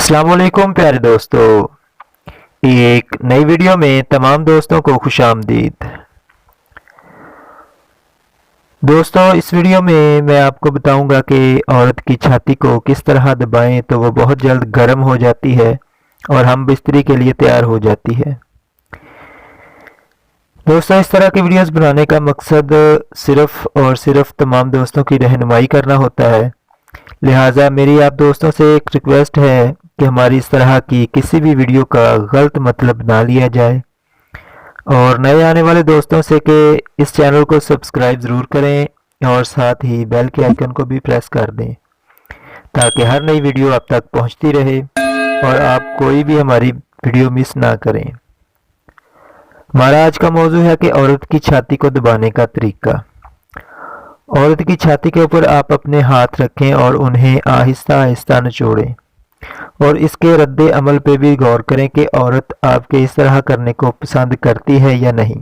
अस्सलाम वालेकुम प्यारे दोस्तों, एक नई वीडियो में तमाम दोस्तों को खुशामदीद। दोस्तों, इस वीडियो में मैं आपको बताऊंगा कि औरत की छाती को किस तरह दबाएं तो वो बहुत जल्द गर्म हो जाती है और हम बिस्तरी के लिए तैयार हो जाती है। दोस्तों, इस तरह की वीडियोस बनाने का मकसद सिर्फ और सिर्फ तमाम दोस्तों की रहनुमाई करना होता है। लिहाजा मेरी आप दोस्तों से एक रिक्वेस्ट है कि हमारी इस तरह की किसी भी वीडियो का गलत मतलब ना लिया जाए, और नए आने वाले दोस्तों से कि इस चैनल को सब्सक्राइब ज़रूर करें और साथ ही बेल के आइकन को भी प्रेस कर दें ताकि हर नई वीडियो आप तक पहुंचती रहे और आप कोई भी हमारी वीडियो मिस ना करें। हमारा आज का मौजू है कि औरत की छाती को दबाने का तरीका। औरत की छाती के ऊपर आप अपने हाथ रखें और उन्हें आहिस्ता आहिस्ता निचोड़ें, और इसके रद्द अमल पे भी गौर करें कि औरत आपके इस तरह करने को पसंद करती है या नहीं।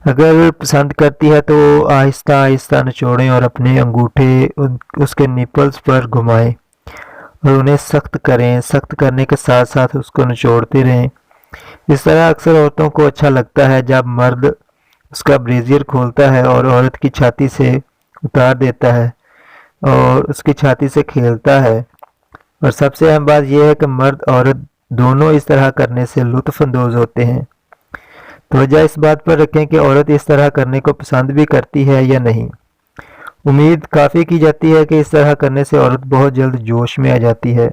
अगर पसंद करती है तो आहिस्ता आहिस्ता निचोड़ें और अपने अंगूठे उसके निपल्स पर घुमाएं और उन्हें सख्त करें। सख्त करने के साथ साथ उसको निचोड़ते रहें। इस तरह अक्सर औरतों को अच्छा लगता है जब मर्द उसका ब्रेजियर खोलता है और औरत की छाती से उतार देता है और उसकी छाती से खेलता है। और सबसे अहम बात यह है कि मर्द औरत दोनों इस तरह करने से लुत्फ अंदोज होते हैं। तो वजह इस बात पर रखें कि औरत इस तरह करने को पसंद भी करती है या नहीं। उम्मीद काफ़ी की जाती है कि इस तरह करने से औरत बहुत जल्द जोश में आ जाती है।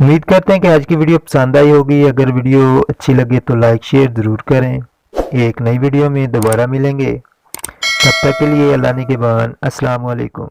उम्मीद करते हैं कि आज की वीडियो पसंद आई होगी। अगर वीडियो अच्छी लगे तो लाइक शेयर ज़रूर करें। एक नई वीडियो में दोबारा मिलेंगे, तब तक के लिए अल्लाह निगहबान। अस्सलाम वालेकुम।